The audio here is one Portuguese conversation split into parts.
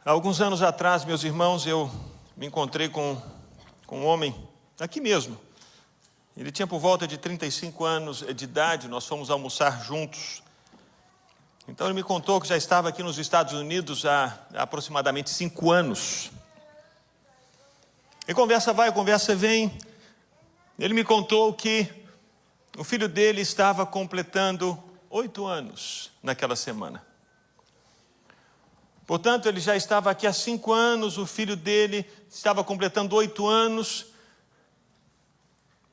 Há alguns anos atrás, meus irmãos, eu me encontrei com um homem, aqui mesmo. Ele tinha por volta de 35 anos de idade, nós fomos almoçar juntos. Então ele me contou que já estava aqui nos Estados Unidos há aproximadamente 5 anos. E conversa vai, conversa vem. Ele me contou que o filho dele estava completando 8 anos naquela semana. Portanto, ele já estava aqui há 5 anos, o filho dele estava completando 8 anos.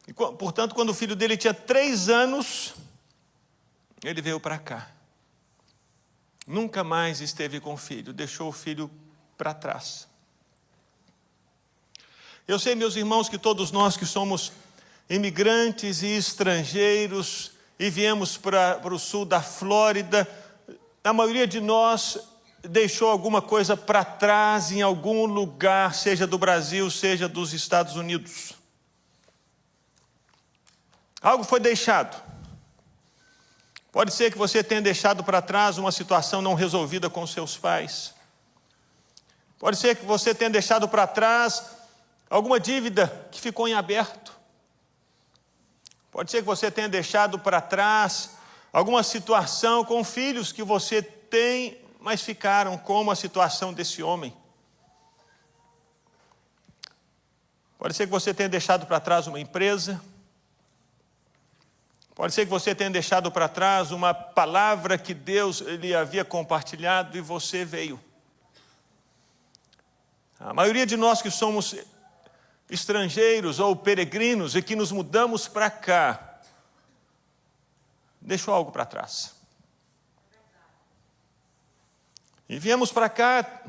E, portanto, quando o filho dele tinha 3 anos, ele veio para cá. Nunca mais esteve com o filho, deixou o filho para trás. Eu sei, meus irmãos, que todos nós que somos imigrantes e estrangeiros e viemos para o sul da Flórida, a maioria de nós deixou alguma coisa para trás em algum lugar, seja do Brasil, seja dos Estados Unidos. Algo foi deixado. Pode ser que você tenha deixado para trás uma situação não resolvida com seus pais. Pode ser que você tenha deixado para trás alguma dívida que ficou em aberto. Pode ser que você tenha deixado para trás alguma situação com filhos que você tem, mas ficaram como a situação desse homem. Pode ser que você tenha deixado para trás uma empresa. Pode ser que você tenha deixado para trás uma palavra que Deus lhe havia compartilhado e você veio. A maioria de nós que somos estrangeiros ou peregrinos e que nos mudamos para cá, deixou algo para trás. E viemos para cá,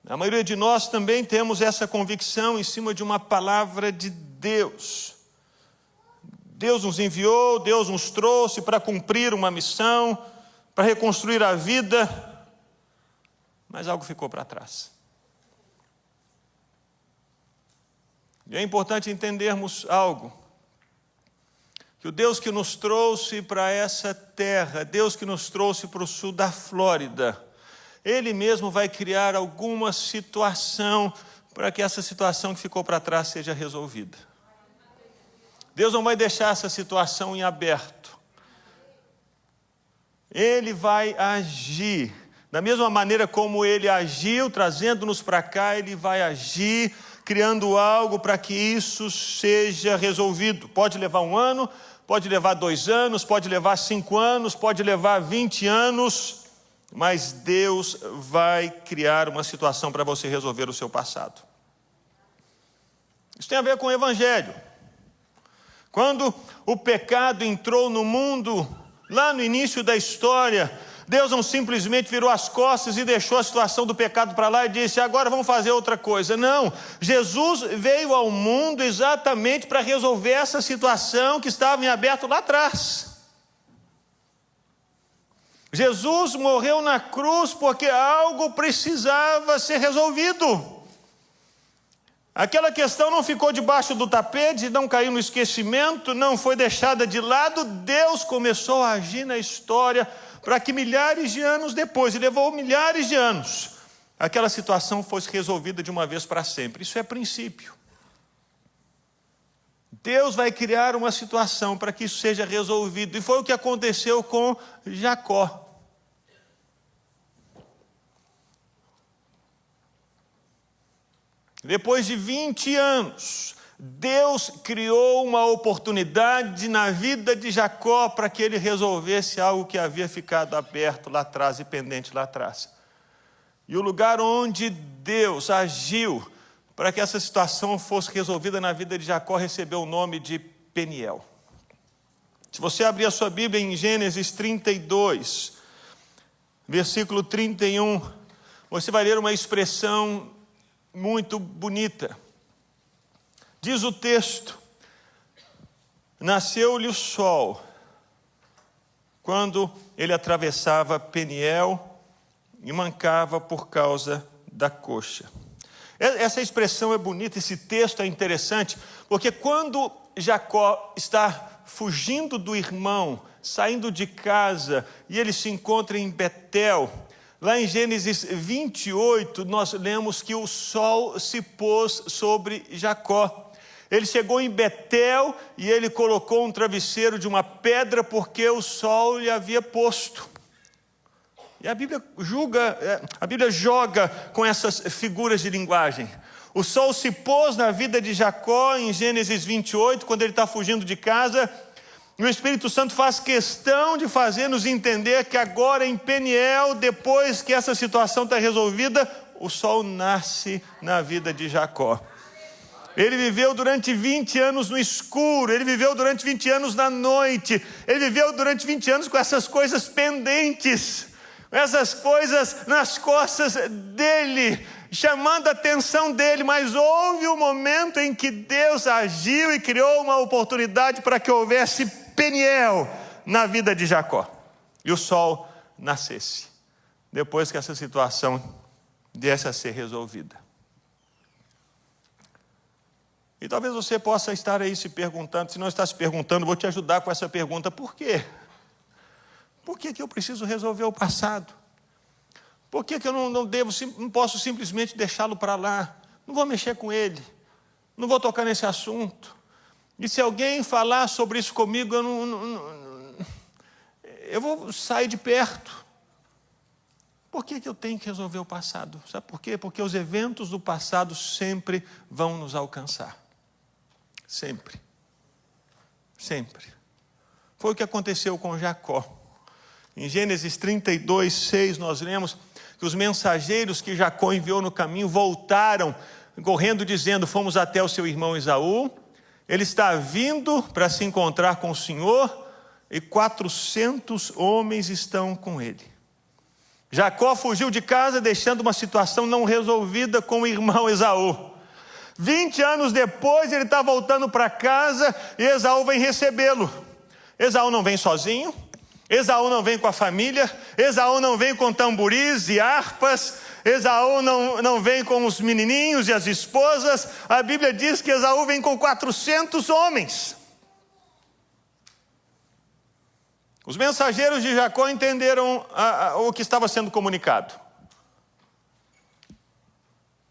a maioria de nós também temos essa convicção em cima de uma palavra de Deus. Deus nos enviou, Deus nos trouxe para cumprir uma missão, para reconstruir a vida, mas algo ficou para trás. E é importante entendermos algo, que o Deus que nos trouxe para essa terra, Deus que nos trouxe para o sul da Flórida, Ele mesmo vai criar alguma situação para que essa situação que ficou para trás seja resolvida. Deus não vai deixar essa situação em aberto. Ele vai agir. Da mesma maneira como Ele agiu, trazendo-nos para cá, Ele vai agir, criando algo para que isso seja resolvido. Pode levar 1 ano, pode levar 2 anos, pode levar 5 anos, pode levar 20 anos, mas Deus vai criar uma situação para você resolver o seu passado. Isso tem a ver com o Evangelho. Quando o pecado entrou no mundo, lá no início da história, Deus não simplesmente virou as costas e deixou a situação do pecado para lá e disse, agora vamos fazer outra coisa. Não, Jesus veio ao mundo exatamente para resolver essa situação que estava em aberto lá atrás. Jesus morreu na cruz porque algo precisava ser resolvido. Aquela questão não ficou debaixo do tapete, não caiu no esquecimento, não foi deixada de lado. Deus começou a agir na história para que milhares de anos depois, e levou milhares de anos, aquela situação fosse resolvida de uma vez para sempre. Isso é princípio. Deus vai criar uma situação para que isso seja resolvido. E foi o que aconteceu com Jacó. Depois de 20 anos, Deus criou uma oportunidade na vida de Jacó para que ele resolvesse algo que havia ficado aberto lá atrás e pendente lá atrás. E o lugar onde Deus agiu para que essa situação fosse resolvida na vida de Jacó recebeu o nome de Peniel. Se você abrir a sua Bíblia em Gênesis 32, versículo 31, você vai ler uma expressão muito bonita. Diz o texto: nasceu-lhe o sol quando ele atravessava Peniel e mancava por causa da coxa. Essa expressão é bonita, esse texto é interessante, porque quando Jacó está fugindo do irmão, saindo de casa, e ele se encontra em Betel, Lá em Gênesis 28, nós lemos que o sol se pôs sobre Jacó. Ele chegou em Betel e ele colocou um travesseiro de uma pedra porque o sol lhe havia posto. E a Bíblia joga com essas figuras de linguagem. O sol se pôs na vida de Jacó em Gênesis 28, quando ele está fugindo de casa. E o Espírito Santo faz questão de fazer-nos entender que agora em Peniel, depois que essa situação está resolvida, o sol nasce na vida de Jacó. Ele viveu durante 20 anos no escuro, ele viveu durante 20 anos na noite, ele viveu durante 20 anos com essas coisas pendentes, essas coisas nas costas dele, chamando a atenção dele, mas houve um momento em que Deus agiu e criou uma oportunidade para que houvesse Peniel na vida de Jacó, e o sol nascesse, depois que essa situação viesse a ser resolvida. E talvez você possa estar aí se perguntando, se não está se perguntando, vou te ajudar com essa pergunta: por quê? Por que eu preciso resolver o passado? Por que eu não posso simplesmente deixá-lo para lá? Não vou mexer com ele, não vou tocar nesse assunto. E se alguém falar sobre isso comigo, eu vou sair de perto. Por que eu tenho que resolver o passado? Sabe por quê? Porque os eventos do passado sempre vão nos alcançar. Sempre. Sempre. Foi o que aconteceu com Jacó. Em Gênesis 32, 6, nós lemos que os mensageiros que Jacó enviou no caminho voltaram, correndo, dizendo: fomos até o seu irmão Esaú, ele está vindo para se encontrar com o Senhor, e 400 homens estão com ele. Jacó fugiu de casa, deixando uma situação não resolvida com o irmão Esaú. 20 anos depois, ele está voltando para casa e Esaú vem recebê-lo. Esaú não vem sozinho, Esaú não vem com a família, Esaú não vem com tamboris e harpas, Esaú não vem com os menininhos e as esposas. A Bíblia diz que Esaú vem com 400 homens. Os mensageiros de Jacó entenderam o que estava sendo comunicado.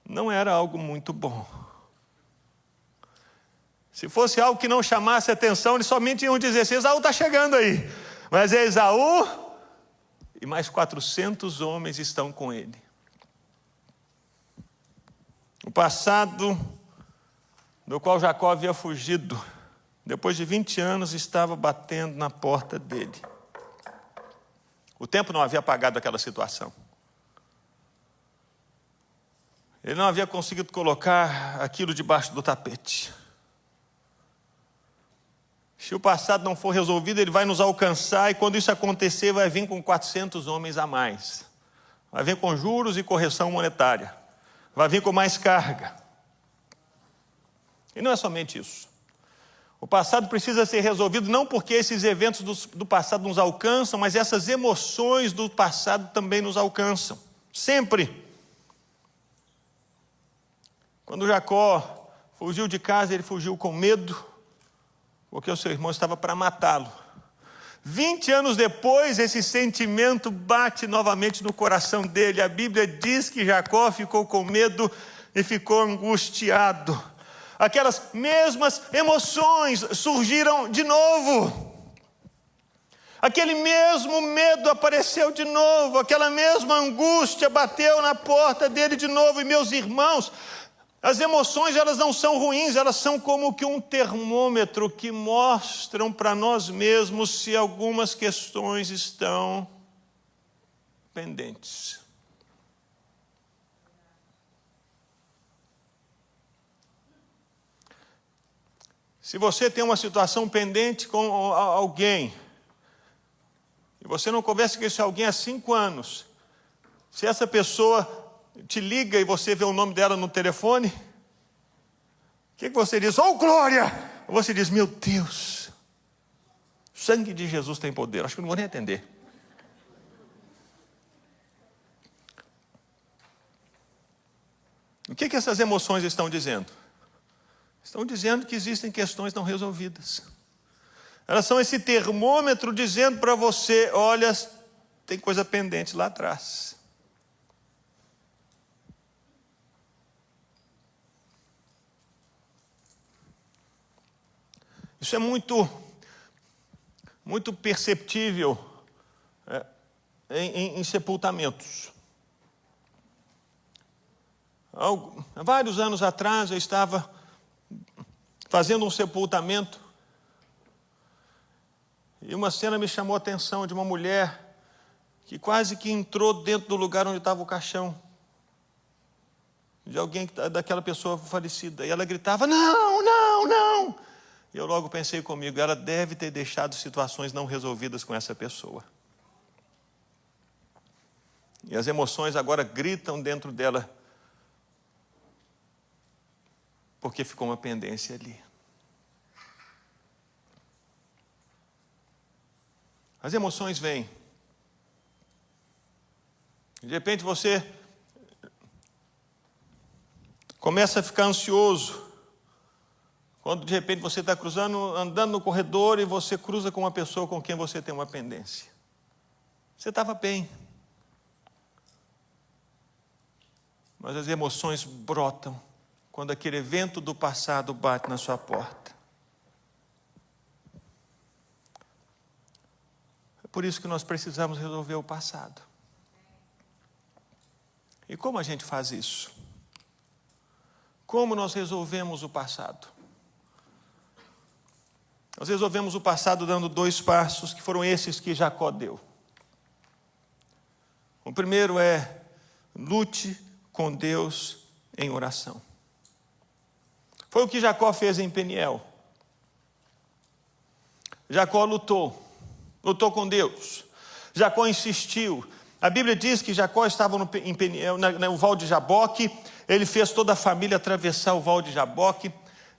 Não era algo muito bom. Se fosse algo que não chamasse atenção, eles somente iam dizer assim: Esaú está chegando aí. Mas é Esaú e mais 400 homens estão com ele. O passado do qual Jacó havia fugido, depois de 20 anos, estava batendo na porta dele. O tempo não havia apagado aquela situação. Ele não havia conseguido colocar aquilo debaixo do tapete. Se o passado não for resolvido, ele vai nos alcançar, e quando isso acontecer, vai vir com 400 homens a mais. Vai vir com juros e correção monetária. Vai vir com mais carga. E não é somente isso. O passado precisa ser resolvido não porque esses eventos do passado nos alcançam, mas essas emoções do passado também nos alcançam. Sempre. Quando Jacó fugiu de casa, ele fugiu com medo, porque o seu irmão estava para matá-lo. 20 anos depois, esse sentimento bate novamente no coração dele. A Bíblia diz que Jacó ficou com medo e ficou angustiado. Aquelas mesmas emoções surgiram de novo. Aquele mesmo medo apareceu de novo. Aquela mesma angústia bateu na porta dele de novo. E meus irmãos, as emoções, elas não são ruins, elas são como que um termômetro que mostram para nós mesmos se algumas questões estão pendentes. Se você tem uma situação pendente com alguém, e você não conversa com esse alguém há 5 anos, se essa pessoa te liga e você vê o nome dela no telefone, o que você diz? Oh, glória! Ou você diz: meu Deus, o sangue de Jesus tem poder. Acho que eu não vou nem atender. O que essas emoções estão dizendo? Estão dizendo que existem questões não resolvidas. Elas são esse termômetro dizendo para você: olha, tem coisa pendente lá atrás. Isso é muito perceptível em sepultamentos. Há vários anos atrás eu estava fazendo um sepultamento e uma cena me chamou a atenção de uma mulher que quase que entrou dentro do lugar onde estava o caixão de alguém, daquela pessoa falecida, e ela gritava: não, não, não. E eu logo pensei comigo, ela deve ter deixado situações não resolvidas com essa pessoa. E as emoções agora gritam dentro dela, porque ficou uma pendência ali. As emoções vêm. De repente você começa a ficar ansioso. Quando de repente você está andando no corredor e você cruza com uma pessoa com quem você tem uma pendência. Você estava bem. Mas as emoções brotam quando aquele evento do passado bate na sua porta. É por isso que nós precisamos resolver o passado. E como a gente faz isso? Como nós resolvemos o passado? Nós resolvemos o passado dando 2 passos, que foram esses que Jacó deu. O primeiro é: lute com Deus em oração. Foi o que Jacó fez em Peniel. Jacó lutou com Deus. Jacó insistiu. A Bíblia diz que Jacó estava em Peniel, no Val de Jaboque. Ele fez toda a família atravessar o Val de Jaboque.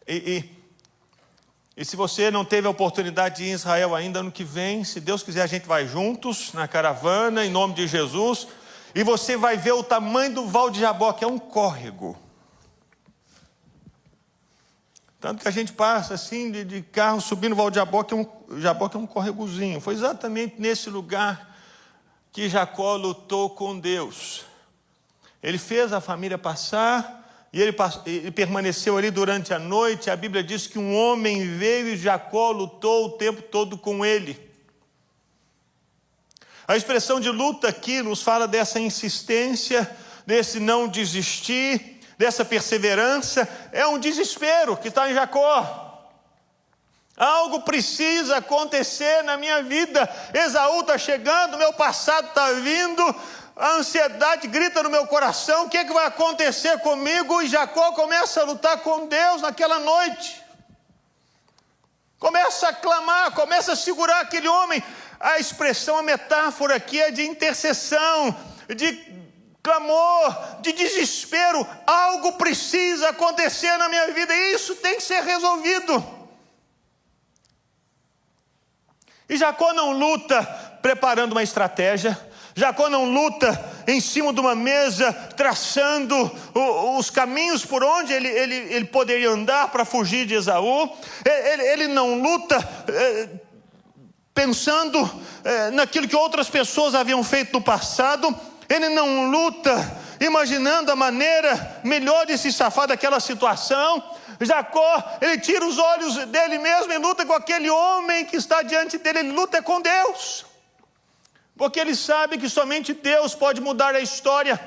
E se você não teve a oportunidade de ir em Israel ainda, ano que vem, se Deus quiser, a gente vai juntos na caravana, em nome de Jesus. E você vai ver o tamanho do Val de Jaboque, é um córrego. Tanto que a gente passa assim de carro subindo o Val de Jaboque, Jaboque é um córregozinho. Foi exatamente nesse lugar que Jacó lutou com Deus. Ele fez a família passar e ele permaneceu ali durante a noite. A Bíblia diz que um homem veio e Jacó lutou o tempo todo com ele. A expressão de luta aqui nos fala dessa insistência, desse não desistir, dessa perseverança. É um desespero que está em Jacó. Algo precisa acontecer na minha vida. Esaú está chegando, meu passado está vindo, a ansiedade grita no meu coração, o que é que vai acontecer comigo? E Jacó começa a lutar com Deus naquela noite. Começa a clamar, começa a segurar aquele homem. A expressão, a metáfora aqui é de intercessão, de clamor, de desespero. Algo precisa acontecer na minha vida e isso tem que ser resolvido. E Jacó não luta preparando uma estratégia. Jacó não luta em cima de uma mesa, traçando os caminhos por onde ele poderia andar para fugir de Esaú. Ele não luta pensando naquilo que outras pessoas haviam feito no passado. Ele não luta imaginando a maneira melhor de se safar daquela situação. Jacó, ele tira os olhos dele mesmo e luta com aquele homem que está diante dele. Ele luta com Deus, porque ele sabe que somente Deus pode mudar a história.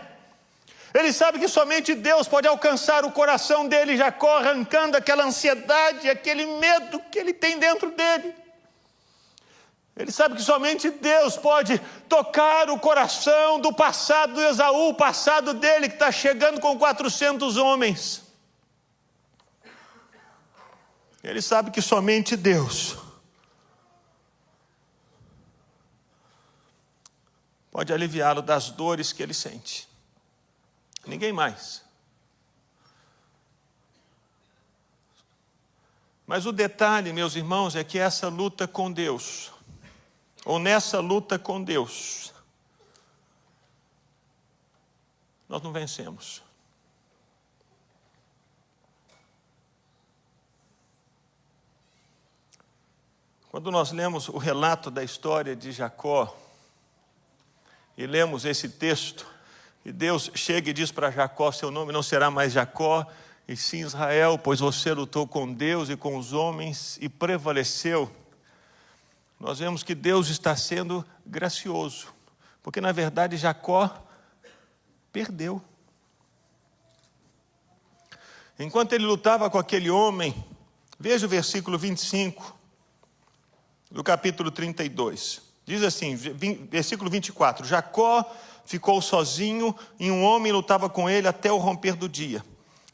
Ele sabe que somente Deus pode alcançar o coração dele. Jacó arrancando aquela ansiedade, aquele medo que ele tem dentro dele. Ele sabe que somente Deus pode tocar o coração do passado do Esaú, o passado dele que está chegando com 400 homens. Ele sabe que somente Deus pode aliviá-lo das dores que ele sente. Ninguém mais. Mas o detalhe, meus irmãos, é que essa luta com Deus, ou nessa luta com Deus, nós não vencemos. Quando nós lemos o relato da história de Jacó, e lemos esse texto, e Deus chega e diz para Jacó: seu nome não será mais Jacó, E sim, Israel, pois você lutou com Deus e com os homens e prevaleceu. Nós vemos que Deus está sendo gracioso, porque na verdade Jacó perdeu. Enquanto ele lutava com aquele homem, veja o versículo 25 do capítulo 32. Diz assim, versículo 24: Jacó ficou sozinho e um homem lutava com ele até o romper do dia.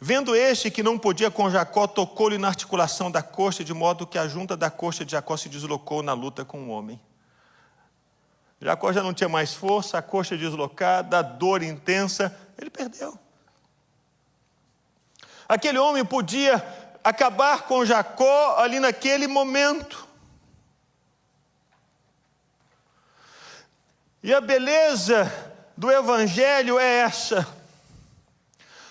Vendo este que não podia com Jacó, tocou-lhe na articulação da coxa, de modo que a junta da coxa de Jacó se deslocou na luta com o homem. Jacó já não tinha mais força, a coxa deslocada, a dor intensa, ele perdeu. Aquele homem podia acabar com Jacó ali naquele momento. E a beleza do Evangelho é essa.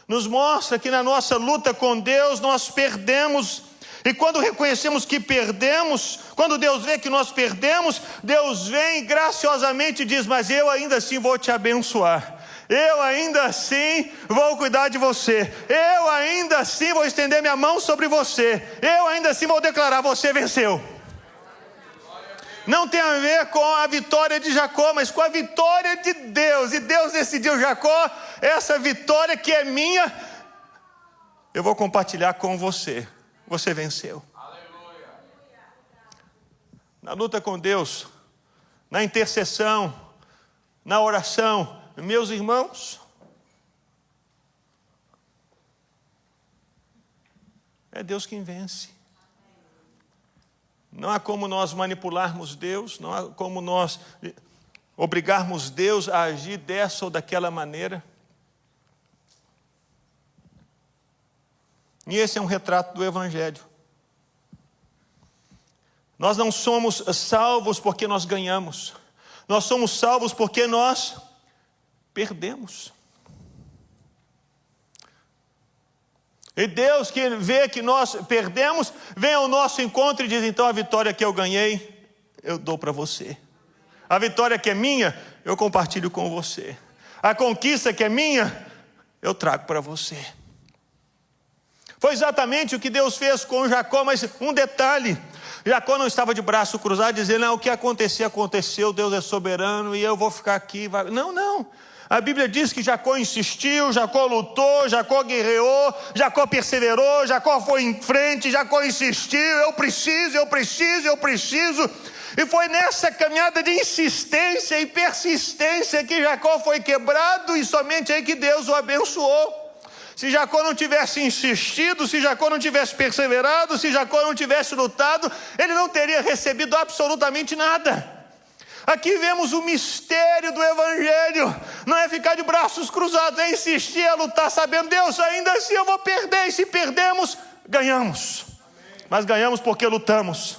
Nos mostra que na nossa luta com Deus nós perdemos. E quando reconhecemos que perdemos, quando Deus vê que nós perdemos, Deus vem graciosamente e diz: mas eu ainda assim vou te abençoar. Eu ainda assim vou cuidar de você. Eu ainda assim vou estender minha mão sobre você. Eu ainda assim vou declarar: você venceu. Não tem a ver com a vitória de Jacó, mas com a vitória de Deus. E Deus decidiu: Jacó, essa vitória que é minha, eu vou compartilhar com você. Você venceu. Aleluia. Na luta com Deus, na intercessão, na oração, meus irmãos, é Deus quem vence. Não há como nós manipularmos Deus, não há como nós obrigarmos Deus a agir dessa ou daquela maneira. E esse é um retrato do Evangelho. Nós não somos salvos porque nós ganhamos. Nós somos salvos porque nós perdemos. E Deus, que vê que nós perdemos, vem ao nosso encontro e diz: então a vitória que eu ganhei, eu dou para você. A vitória que é minha, eu compartilho com você. A conquista que é minha, eu trago para você. Foi exatamente o que Deus fez com Jacó, mas um detalhe: Jacó não estava de braço cruzado dizendo: não, o que acontecer, aconteceu, Deus é soberano e eu vou ficar aqui. Não, não. A Bíblia diz que Jacó insistiu, Jacó lutou, Jacó guerreou, Jacó perseverou, Jacó foi em frente, Jacó insistiu: eu preciso. E foi nessa caminhada de insistência e persistência que Jacó foi quebrado, e somente aí que Deus o abençoou. Se Jacó não tivesse insistido, se Jacó não tivesse perseverado, se Jacó não tivesse lutado, ele não teria recebido absolutamente nada. Aqui vemos o mistério do Evangelho. Não é ficar de braços cruzados, é insistir, é lutar, sabendo: Deus, ainda assim eu vou perder. E se perdemos, ganhamos. Mas ganhamos porque lutamos.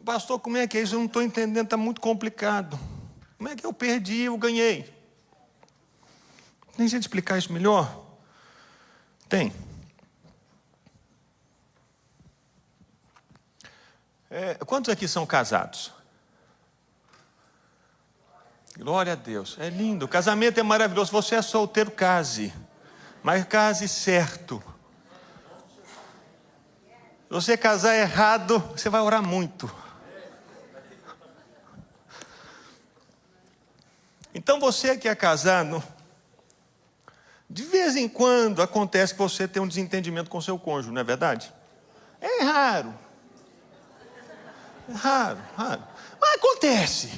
Pastor, como é que é isso? Eu não estou entendendo, está muito complicado. Como é que eu perdi e eu ganhei? Tem jeito de explicar isso melhor? Tem. Quantos aqui são casados? Glória a Deus, é lindo, o casamento é maravilhoso. Você é solteiro, case, mas case certo. Se você casar errado, você vai orar muito. Então você que é casado, de vez em quando acontece que você tem um desentendimento com seu cônjuge, não é verdade? É raro. Raro. Mas acontece.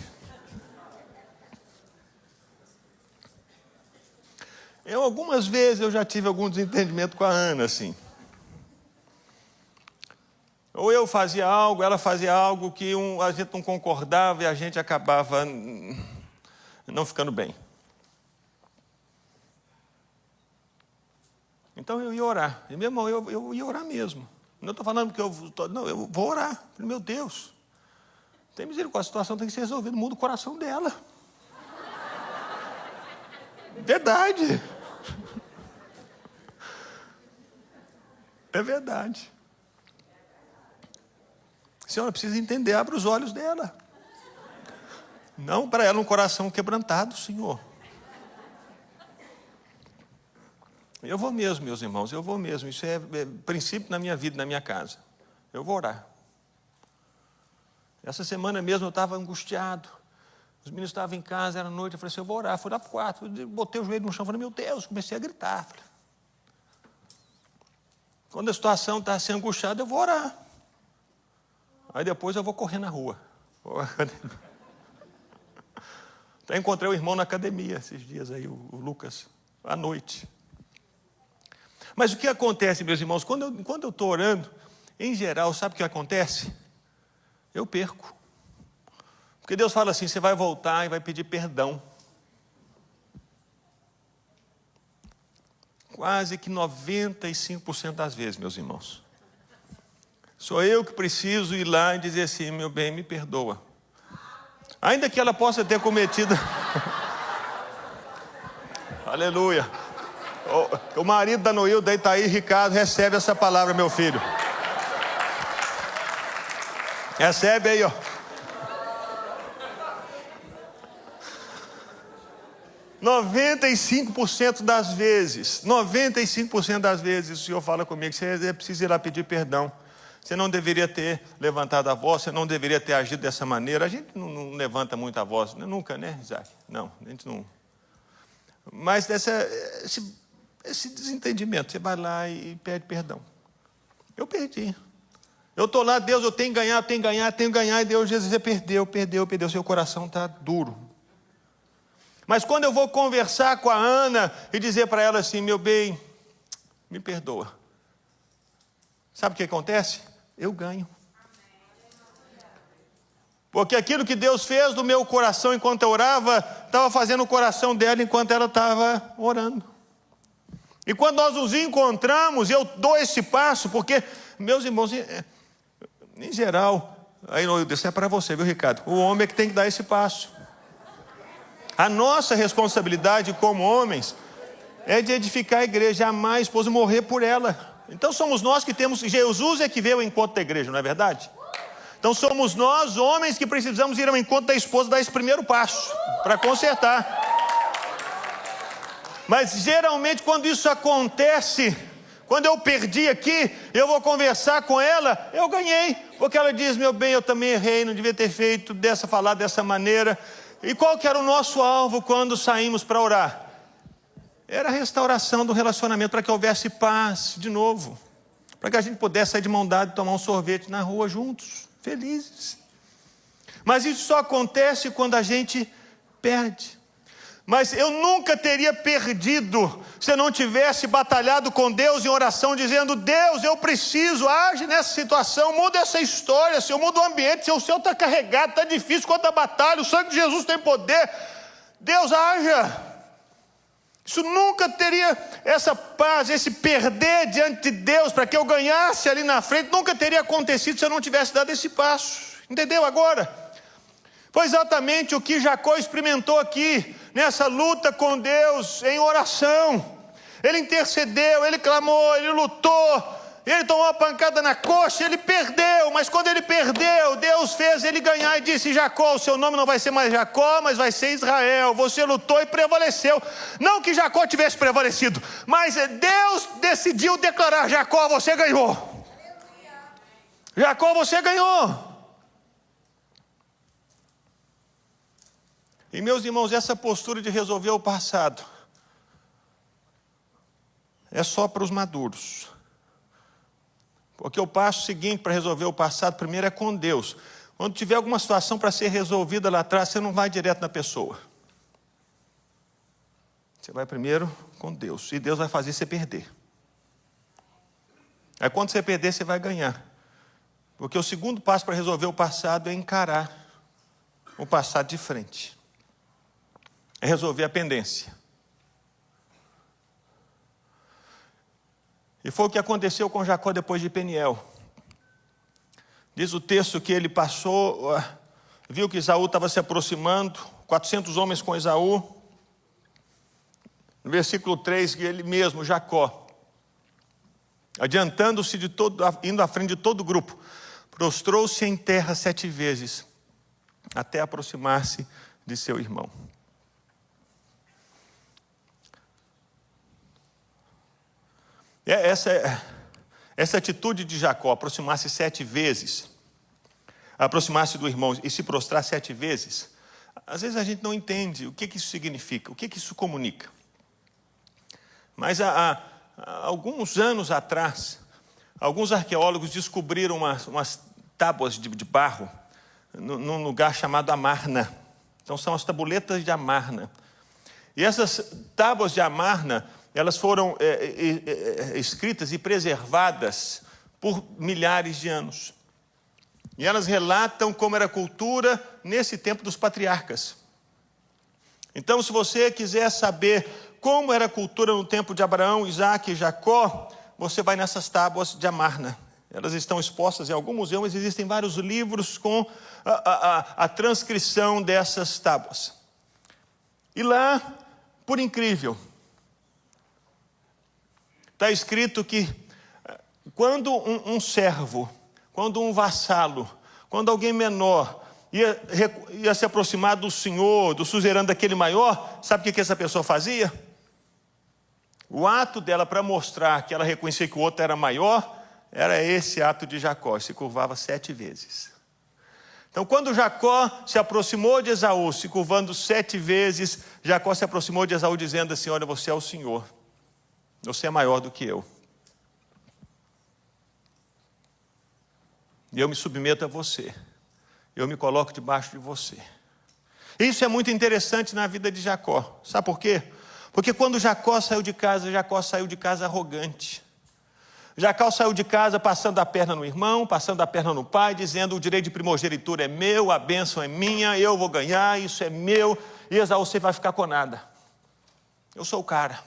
Algumas vezes eu já tive algum desentendimento com a Ana, assim. Ou eu fazia algo, ela fazia algo que a gente não concordava e a gente acabava não ficando bem. Então eu ia orar. E meu irmão, eu ia orar mesmo. Não estou falando que eu vou orar. Meu Deus. Tem misericórdia, a situação tem que ser resolvida, muda o coração dela. Verdade. É verdade. A senhora precisa entender, abre os olhos dela. Não para ela um coração quebrantado, Senhor. Eu vou mesmo, meus irmãos, eu vou mesmo. Isso é princípio na minha vida, na minha casa. Eu vou orar. Essa semana mesmo eu estava angustiado. Os meninos estavam em casa, era noite, eu falei assim, eu vou orar. Fui lá para o quarto, botei o joelho no chão, falei, meu Deus, comecei a gritar. Falei, quando a situação está assim angustiada, eu vou orar. Aí depois eu vou correr na rua. Até encontrei o irmão na academia esses dias aí, o Lucas, à noite. Mas o que acontece, meus irmãos, quando eu estou orando, em geral, sabe o que acontece? Eu perco. Porque Deus fala assim, você vai voltar e vai pedir perdão. Quase que 95% das vezes, meus irmãos. Sou eu que preciso ir lá e dizer assim, meu bem, me perdoa. Ainda que ela possa ter cometido... Aleluia. O marido da Noilda está aí, Ricardo, recebe essa palavra, meu filho. Recebe aí, ó. 95% das vezes o Senhor fala comigo, você precisa ir lá pedir perdão. Você não deveria ter levantado a voz, você não deveria ter agido dessa maneira. A gente não levanta muito a voz, né? Nunca, né, Isaac? Não, a gente não. Mas esse desentendimento, você vai lá e pede perdão. Eu perdi. Eu estou lá, Deus, eu tenho que ganhar, e Deus, Jesus, você perdeu, seu coração está duro. Mas quando eu vou conversar com a Ana e dizer para ela assim, meu bem, me perdoa. Sabe o que acontece? Eu ganho. Porque aquilo que Deus fez do meu coração enquanto eu orava, estava fazendo o coração dela enquanto ela estava orando. E quando nós nos encontramos, eu dou esse passo, porque, meus irmãos, em geral, aí isso é para você, viu, Ricardo? O homem é que tem que dar esse passo. A nossa responsabilidade como homens é de edificar a igreja, amar a esposa e morrer por ela. Então somos nós que temos, Jesus é que veio ao encontro da igreja, não é verdade? Então somos nós, homens, que precisamos ir ao encontro da esposa, dar esse primeiro passo, para consertar. Mas geralmente quando isso acontece, quando eu perdi aqui, eu vou conversar com ela, eu ganhei. Porque ela diz, meu bem, eu também errei, não devia ter feito falado dessa maneira. E qual que era o nosso alvo quando saímos para orar? Era a restauração do relacionamento, para que houvesse paz de novo. Para que a gente pudesse sair de mão dada e tomar um sorvete na rua juntos, felizes. Mas isso só acontece quando a gente perde. Mas eu nunca teria perdido se eu não tivesse batalhado com Deus em oração, dizendo, Deus, eu preciso, age nessa situação, muda essa história, Senhor, muda o ambiente, se o céu está carregado, está difícil, quanta batalha, o sangue de Jesus tem poder, Deus haja. Isso nunca teria essa paz, esse perder diante de Deus, para que eu ganhasse ali na frente, nunca teria acontecido se eu não tivesse dado esse passo, entendeu agora? Foi exatamente o que Jacó experimentou aqui, nessa luta com Deus, em oração. Ele intercedeu, ele clamou, ele lutou, ele tomou uma pancada na coxa, ele perdeu, mas quando ele perdeu, Deus fez ele ganhar e disse, Jacó, o seu nome não vai ser mais Jacó, mas vai ser Israel. Você lutou e prevaleceu. Não que Jacó tivesse prevalecido, mas Deus decidiu declarar, Jacó, você ganhou. Jacó, você ganhou. E meus irmãos, essa postura de resolver o passado é só para os maduros. Porque o passo seguinte para resolver o passado primeiro é com Deus. Quando tiver alguma situação para ser resolvida lá atrás, você não vai direto na pessoa. Você vai primeiro com Deus. E Deus vai fazer você perder. Aí quando você perder, você vai ganhar. Porque o segundo passo para resolver o passado é encarar o passado de frente. É resolver a pendência. E foi o que aconteceu com Jacó depois de Peniel. Diz o texto que ele passou, viu que Esaú estava se aproximando, 400 homens com Esaú. No versículo 3, que ele mesmo, Jacó, adiantando-se indo à frente de todo o grupo, prostrou-se em terra 7 vezes, até aproximar-se de seu irmão. Essa atitude de Jacó, aproximar-se 7 vezes, aproximar-se do irmão e se prostrar 7 vezes, às vezes a gente não entende o que isso significa, o que isso comunica. Mas há alguns anos atrás, alguns arqueólogos descobriram umas tábuas de barro num lugar chamado Amarna. Então são as tabuletas de Amarna. E essas tábuas de Amarna, elas foram escritas e preservadas por milhares de anos. E elas relatam como era a cultura nesse tempo dos patriarcas. Então, se você quiser saber como era a cultura no tempo de Abraão, Isaac e Jacó, você vai nessas tábuas de Amarna. Elas estão expostas em algum museu, mas existem vários livros com a transcrição dessas tábuas. E lá, por incrível, está escrito que quando um servo, quando um vassalo, quando alguém menor ia se aproximar do senhor, do suzerano daquele maior, sabe o que essa pessoa fazia? O ato dela para mostrar que ela reconhecia que o outro era maior, era esse ato de Jacó, se curvava 7 vezes. Então, quando Jacó se aproximou de Esaú, se curvando 7 vezes, Jacó se aproximou de Esaú dizendo assim: olha, você é o Senhor, você é maior do que eu. E eu me submeto a você, eu me coloco debaixo de você. Isso é muito interessante na vida de Jacó, sabe por quê? Porque quando Jacó saiu de casa arrogante. Jacó saiu de casa passando a perna no irmão, passando a perna no pai, dizendo: o direito de primogenitura é meu, a bênção é minha, eu vou ganhar, isso é meu, e Esaú, você vai ficar com nada. Eu sou o cara.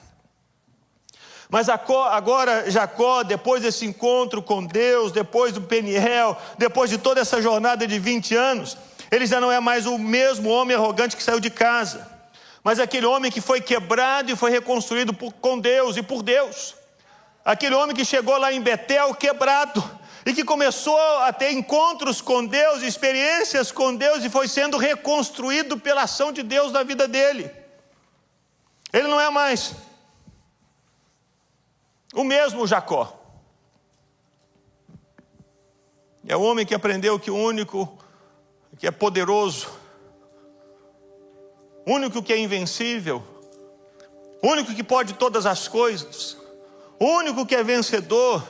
Mas agora Jacó, depois desse encontro com Deus, depois do Peniel, depois de toda essa jornada de 20 anos, ele já não é mais o mesmo homem arrogante que saiu de casa, mas aquele homem que foi quebrado e foi reconstruído com Deus e por Deus. Aquele homem que chegou lá em Betel quebrado e que começou a ter encontros com Deus, experiências com Deus, e foi sendo reconstruído pela ação de Deus na vida dele. Ele não é mais o mesmo Jacó. É o homem que aprendeu que o único que é poderoso, o único que é invencível, o único que pode todas as coisas, o único que é vencedor,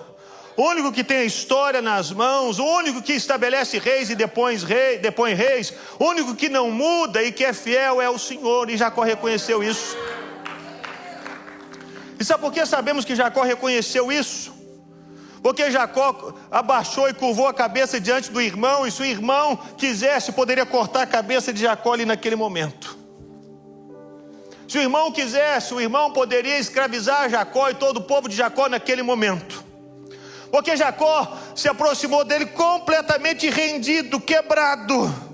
o único que tem a história nas mãos, o único que estabelece reis e depõe reis, o único que não muda e que é fiel é o Senhor. E Jacó reconheceu isso. E sabe por que sabemos que Jacó reconheceu isso? Porque Jacó abaixou e curvou a cabeça diante do irmão, e se o irmão quisesse, poderia cortar a cabeça de Jacó ali naquele momento. Se o irmão quisesse, o irmão poderia escravizar Jacó e todo o povo de Jacó naquele momento. Porque Jacó se aproximou dele completamente rendido, quebrado.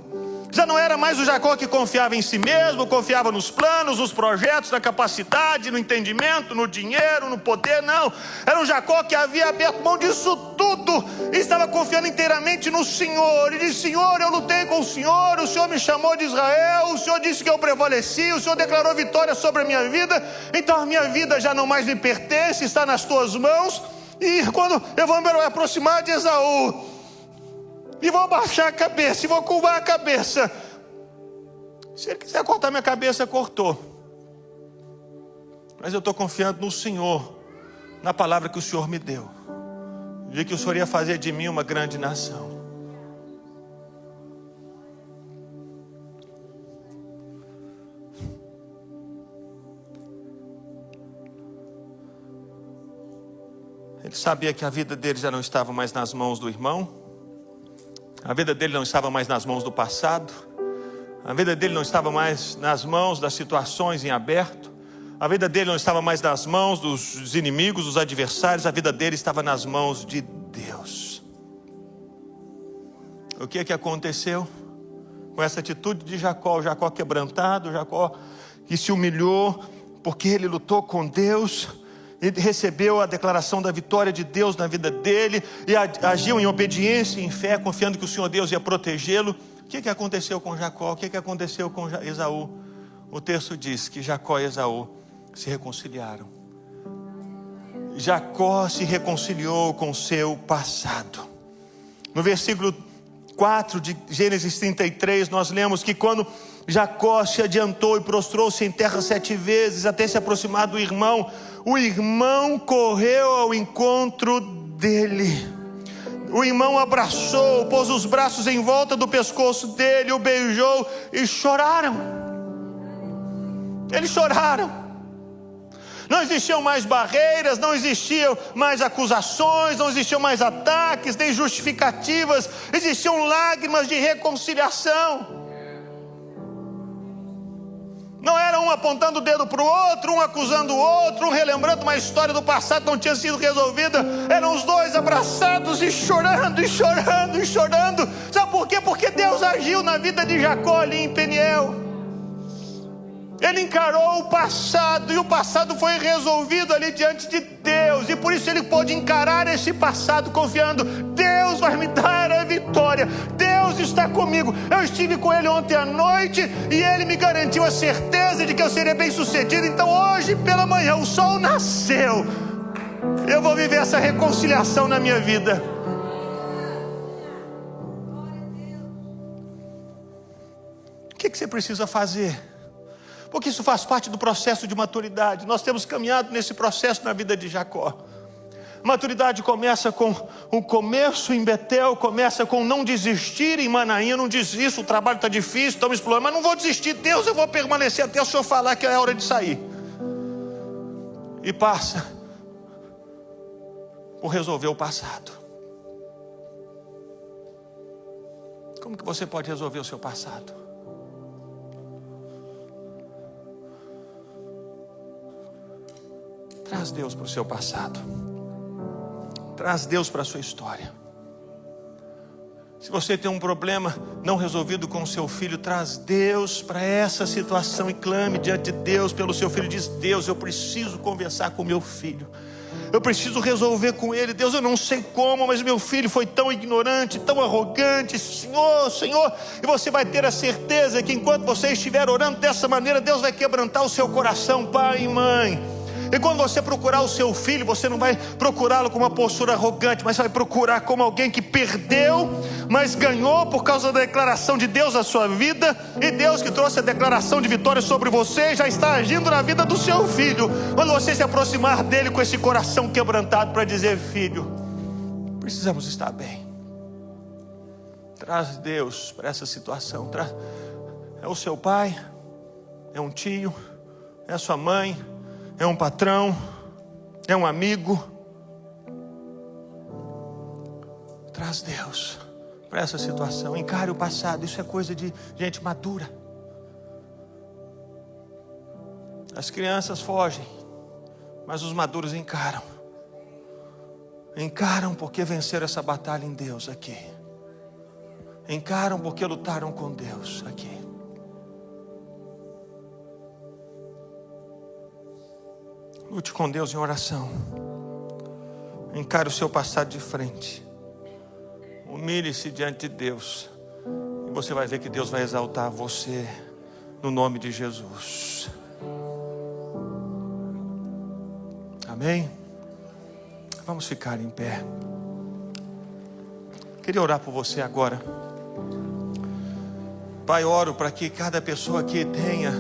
Já não era mais o Jacó que confiava em si mesmo, confiava nos planos, nos projetos, na capacidade, no entendimento, no dinheiro, no poder, não. Era um Jacó que havia aberto mão disso tudo e estava confiando inteiramente no Senhor. E disse: Senhor, eu lutei com o Senhor me chamou de Israel, o Senhor disse que eu prevaleci, o Senhor declarou vitória sobre a minha vida, então a minha vida já não mais me pertence, está nas tuas mãos. E quando eu vou me aproximar de Esaú, e vou baixar a cabeça, e vou curvar a cabeça, se ele quiser cortar minha cabeça, cortou. Mas eu estou confiando no Senhor, na palavra que o Senhor me deu, de que o Senhor ia fazer de mim uma grande nação. Ele sabia que a vida dele já não estava mais nas mãos do irmão. A vida dele não estava mais nas mãos do passado. A vida dele não estava mais nas mãos das situações em aberto. A vida dele não estava mais nas mãos dos inimigos, dos adversários. A vida dele estava nas mãos de Deus. O que aconteceu com essa atitude de Jacó? O Jacó quebrantado, o Jacó que se humilhou porque ele lutou com Deus. Ele recebeu a declaração da vitória de Deus na vida dele e agiu em obediência e em fé, confiando que o Senhor Deus ia protegê-lo. O que aconteceu com Jacó? O que aconteceu com Esaú? O texto diz que Jacó e Esaú se reconciliaram. Jacó se reconciliou com seu passado. No versículo 4 de Gênesis 33, nós lemos que quando Jacó se adiantou e prostrou-se em terra 7 vezes até se aproximar do irmão, o irmão correu ao encontro dele. O irmão abraçou, pôs os braços em volta do pescoço dele, o beijou e choraram. Eles choraram. Não existiam mais barreiras, não existiam mais acusações, não existiam mais ataques, nem justificativas. Existiam lágrimas de reconciliação. Não era um apontando o dedo para o outro, um acusando o outro, um relembrando uma história do passado que não tinha sido resolvida. Eram os dois abraçados e chorando, e chorando, e chorando. Sabe por quê? Porque Deus agiu na vida de Jacó ali em Peniel. Ele encarou o passado, e o passado foi resolvido ali diante de Deus, e por isso ele pôde encarar esse passado confiando: Deus vai me dar a vitória, Deus está comigo. Eu estive com ele ontem à noite, e ele me garantiu a certeza de que eu seria bem sucedido. Então hoje pela manhã o sol nasceu, eu vou viver essa reconciliação na minha vida. O que você precisa fazer? Porque isso faz parte do processo de maturidade. Nós temos caminhado nesse processo na vida de Jacó. Maturidade começa com o começo em Betel, começa com não desistir em Manaim. Não desisto, o trabalho está difícil, estamos explorando, mas não vou desistir. Deus, eu vou permanecer até o Senhor falar que é hora de sair. E passa por resolver o passado. Como que você pode resolver o seu passado? Traz Deus para o seu passado. Traz Deus para a sua história. Se você tem um problema não resolvido com o seu filho, traz Deus para essa situação e clame diante de Deus pelo seu filho. Diz: Deus, eu preciso conversar com meu filho. Eu preciso resolver com ele. Deus, eu não sei como, mas meu filho foi tão ignorante, tão arrogante. Senhor, e você vai ter a certeza que enquanto você estiver orando dessa maneira, Deus vai quebrantar o seu coração, pai e mãe. E quando você procurar o seu filho, você não vai procurá-lo com uma postura arrogante, mas vai procurar como alguém que perdeu, mas ganhou por causa da declaração de Deus na sua vida. E Deus, que trouxe a declaração de vitória sobre você, já está agindo na vida do seu filho. Quando você se aproximar dele com esse coração quebrantado para dizer: filho, precisamos estar bem. Traz Deus para essa situação. É o seu pai, é um tio, é a sua mãe, é um patrão, é um amigo. Traz Deus para essa situação. Encare o passado. Isso é coisa de gente madura. As crianças fogem, mas os maduros encaram. Encaram porque venceram essa batalha em Deus aqui. Encaram porque lutaram com Deus aqui. Lute com Deus em oração. Encare o seu passado de frente. Humilhe-se diante de Deus. E você vai ver que Deus vai exaltar você no nome de Jesus. Amém? Vamos ficar em pé. Queria orar por você agora. Pai, oro para que cada pessoa aqui tenha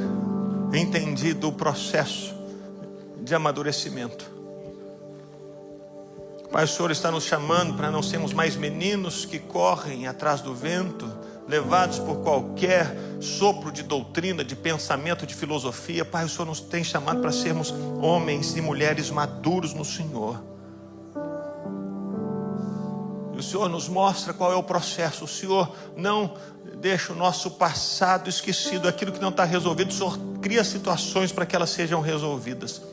entendido o processo de amadurecimento. Pai, o Senhor está nos chamando para não sermos mais meninos que correm atrás do vento, levados por qualquer sopro de doutrina, de pensamento, de filosofia. Pai, o Senhor nos tem chamado para sermos homens e mulheres maduros no Senhor. E o Senhor nos mostra qual é o processo. O Senhor não deixa o nosso passado esquecido, aquilo que não está resolvido. O Senhor cria situações para que elas sejam resolvidas.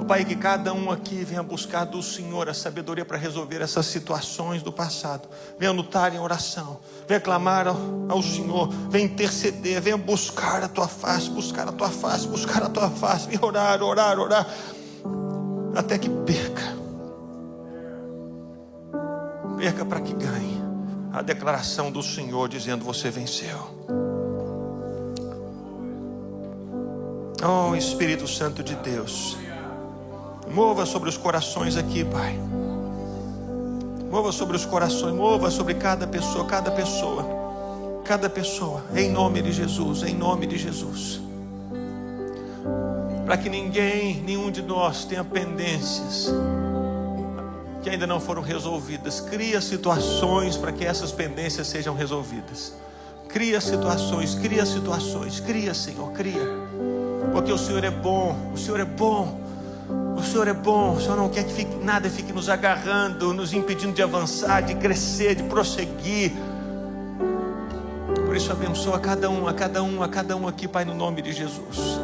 Pai, que cada um aqui venha buscar do Senhor a sabedoria para resolver essas situações do passado. Venha lutar em oração, venha clamar ao Senhor, venha interceder, venha buscar a tua face, buscar a tua face, buscar a tua face, venha orar, até que perca para que ganhe a declaração do Senhor dizendo: você venceu. Oh, Espírito Santo de Deus, Mova sobre os corações aqui, Pai. Mova sobre os corações, mova sobre cada pessoa, em nome de Jesus, em nome de Jesus. Para que nenhum de nós tenha pendências que ainda não foram resolvidas. Cria situações para que essas pendências sejam resolvidas. Cria situações, cria, Senhor, cria. Porque o Senhor é bom, o Senhor é bom. O Senhor é bom, o Senhor não quer que nada fique nos agarrando, nos impedindo de avançar, de crescer, de prosseguir. Por isso abençoa cada um aqui, Pai, no nome de Jesus.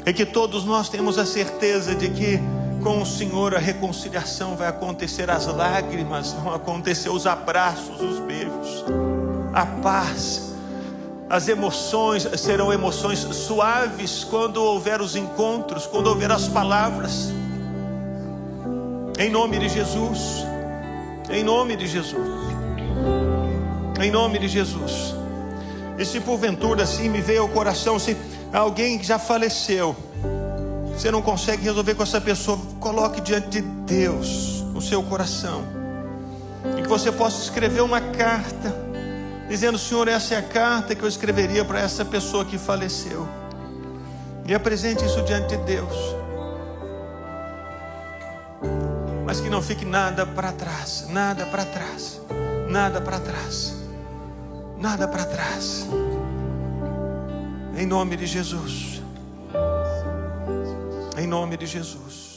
E que todos nós temos a certeza de que com o Senhor a reconciliação vai acontecer, as lágrimas vão acontecer, os abraços, os beijos, a paz. As emoções serão emoções suaves quando houver os encontros, quando houver as palavras. Em nome de Jesus. Em nome de Jesus. Em nome de Jesus. E se porventura assim me veio ao coração, se alguém que já faleceu, você não consegue resolver com essa pessoa, coloque diante de Deus no seu coração. E que você possa escrever uma carta dizendo: Senhor, essa é a carta que eu escreveria para essa pessoa que faleceu. E apresente isso diante de Deus. Mas que não fique nada para trás, nada para trás, nada para trás, nada para trás. Em nome de Jesus. Em nome de Jesus.